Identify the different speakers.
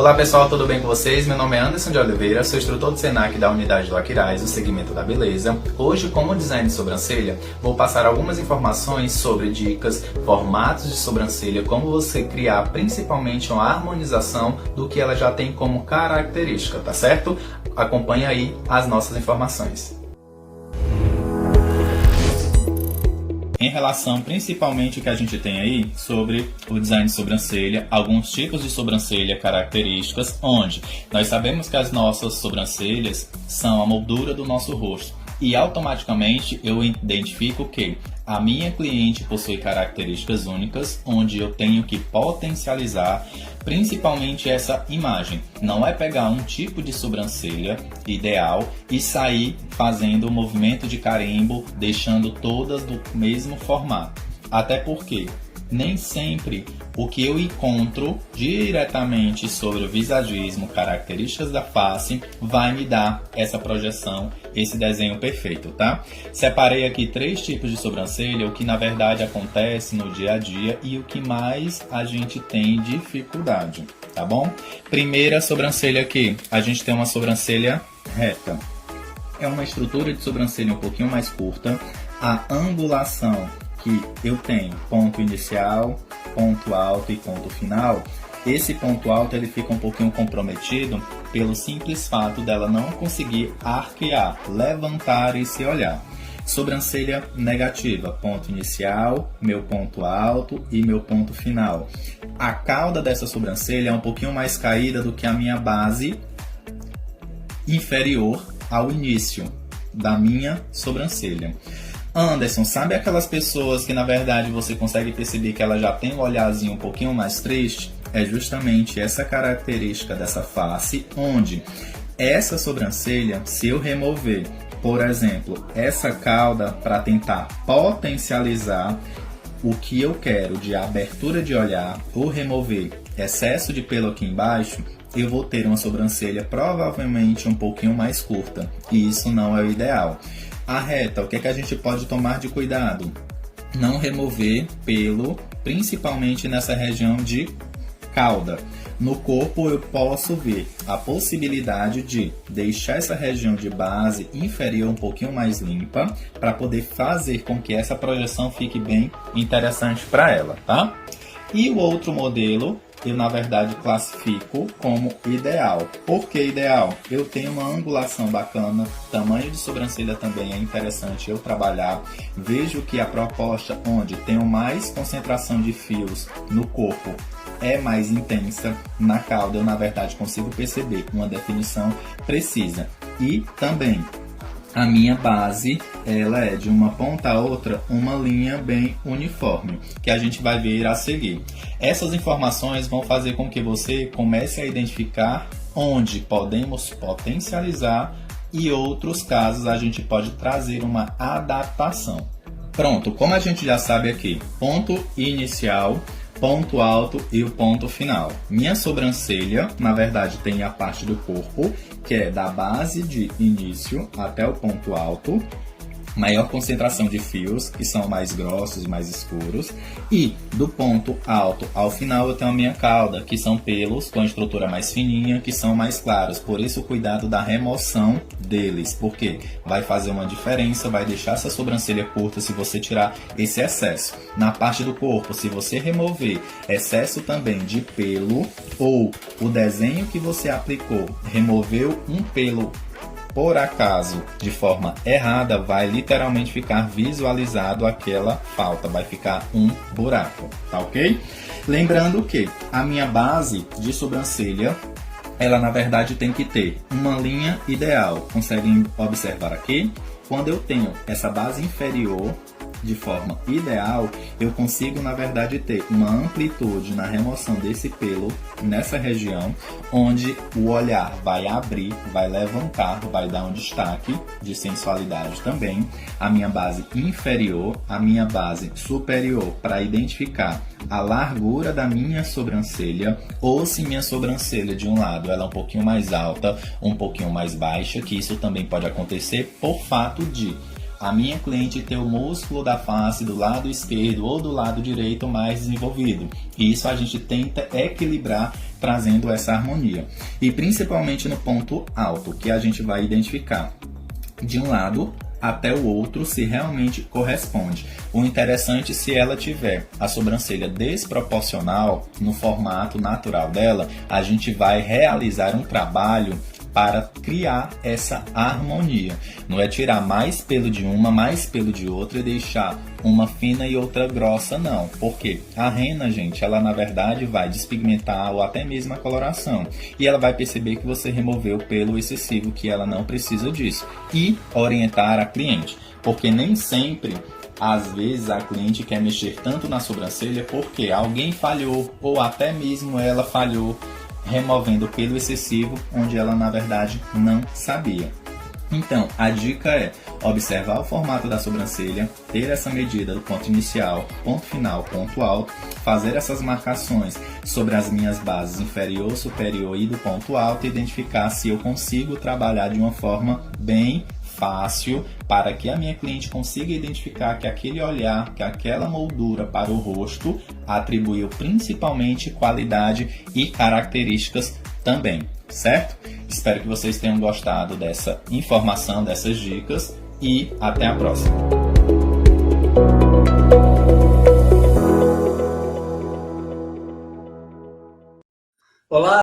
Speaker 1: Olá pessoal, tudo bem com vocês? Meu nome é Anderson de Oliveira, sou instrutor do Senac da unidade do Aquiraz, do segmento da beleza. Hoje, como design de sobrancelha, vou passar algumas informações sobre dicas, formatos de sobrancelha, como você criar principalmente uma harmonização do que ela já tem como característica, tá certo? Acompanhe aí as nossas informações. Em relação principalmente ao que a gente tem aí sobre o design de sobrancelha, alguns tipos de sobrancelha características, onde nós sabemos que as nossas sobrancelhas são a moldura do nosso rosto e automaticamente eu identifico que a minha cliente possui características únicas, onde eu tenho que potencializar principalmente essa imagem. Não é pegar um tipo de sobrancelha ideal e sair fazendo o movimento de carimbo, deixando todas do mesmo formato. Até porque nem sempre o que eu encontro diretamente sobre o visagismo, características da face, vai me dar essa projeção, esse desenho perfeito, tá? Separei aqui 3 tipos de sobrancelha, o que na verdade acontece no dia a dia e o que mais a gente tem dificuldade, tá bom? Primeira sobrancelha aqui, a gente tem uma sobrancelha reta. É uma estrutura de sobrancelha um pouquinho mais curta, a angulação que eu tenho ponto inicial, ponto alto e ponto final. Esse ponto alto ele fica um pouquinho comprometido pelo simples fato dela não conseguir arquear, levantar esse olhar. Sobrancelha negativa, ponto inicial, meu ponto alto e meu ponto final. A cauda dessa sobrancelha é um pouquinho mais caída do que a minha base inferior ao início da minha sobrancelha. Anderson, sabe aquelas pessoas que na verdade você consegue perceber que ela já tem um olharzinho um pouquinho mais triste? É justamente essa característica dessa face, onde essa sobrancelha, se eu remover, por exemplo, essa cauda para tentar potencializar o que eu quero de abertura de olhar ou remover excesso de pelo aqui embaixo, eu vou ter uma sobrancelha provavelmente um pouquinho mais curta, e isso não é o ideal. A reta, o que é que a gente pode tomar de cuidado? Não remover pelo, principalmente nessa região de cauda. No corpo eu posso ver a possibilidade de deixar essa região de base inferior um pouquinho mais limpa, para poder fazer com que essa projeção fique bem interessante para ela, tá? E o outro modelo eu na verdade classifico como ideal. Por que ideal? Eu tenho uma angulação bacana, tamanho de sobrancelha também é interessante eu trabalhar. Vejo que a proposta onde tenho mais concentração de fios no corpo é mais intensa. Na cauda eu na verdade consigo perceber uma definição precisa. E também a minha base, ela é de uma ponta a outra, uma linha bem uniforme, que a gente vai ver a seguir. Essas informações vão fazer com que você comece a identificar onde podemos potencializar e outros casos a gente pode trazer uma adaptação. Pronto, como a gente já sabe aqui, ponto inicial, ponto alto e o ponto final. Minha sobrancelha, na verdade, tem a parte do corpo, que é da base de início até o ponto alto, maior concentração de fios, que são mais grossos e mais escuros, e do ponto alto ao final eu tenho a minha cauda, que são pelos com a estrutura mais fininha, que são mais claros, por isso o cuidado da remoção deles, porque vai fazer uma diferença, vai deixar essa sobrancelha curta se você tirar esse excesso. Na parte do corpo, se você remover excesso também de pelo, ou o desenho que você aplicou, removeu um pelo por acaso, de forma errada, vai literalmente ficar visualizado aquela falta, vai ficar um buraco, tá ok? Lembrando que a minha base de sobrancelha, ela na verdade tem que ter uma linha ideal. Conseguem observar aqui? Quando eu tenho essa base inferior de forma ideal, eu consigo na verdade ter uma amplitude na remoção desse pelo nessa região, onde o olhar vai abrir, vai levantar, vai dar um destaque de sensualidade também. A minha base inferior, a minha base superior, para identificar a largura da minha sobrancelha, ou se minha sobrancelha de um lado ela é um pouquinho mais alta, um pouquinho mais baixa, que isso também pode acontecer por fato de a minha cliente ter o músculo da face do lado esquerdo ou do lado direito mais desenvolvido. E isso a gente tenta equilibrar, trazendo essa harmonia. E principalmente no ponto alto, que a gente vai identificar de um lado até o outro se realmente corresponde. O interessante, se ela tiver a sobrancelha desproporcional no formato natural dela, a gente vai realizar um trabalho para criar essa harmonia. Não é tirar mais pelo de uma, mais pelo de outra e deixar uma fina e outra grossa, não. Porque a rena, gente, ela na verdade vai despigmentar ou até mesmo a coloração. E ela vai perceber que você removeu pelo excessivo, que ela não precisa disso. E orientar a cliente. Porque nem sempre, às vezes, a cliente quer mexer tanto na sobrancelha porque alguém falhou ou até mesmo ela falhou removendo pelo excessivo, onde ela na verdade não sabia. Então, a dica é observar o formato da sobrancelha, ter essa medida do ponto inicial, ponto final, ponto alto, fazer essas marcações sobre as minhas bases inferior, superior e do ponto alto e identificar se eu consigo trabalhar de uma forma bem fácil para que a minha cliente consiga identificar que aquele olhar, que aquela moldura para o rosto atribuiu principalmente qualidade e características também, certo? Espero que vocês tenham gostado dessa informação, dessas dicas e até a próxima.
Speaker 2: Olá!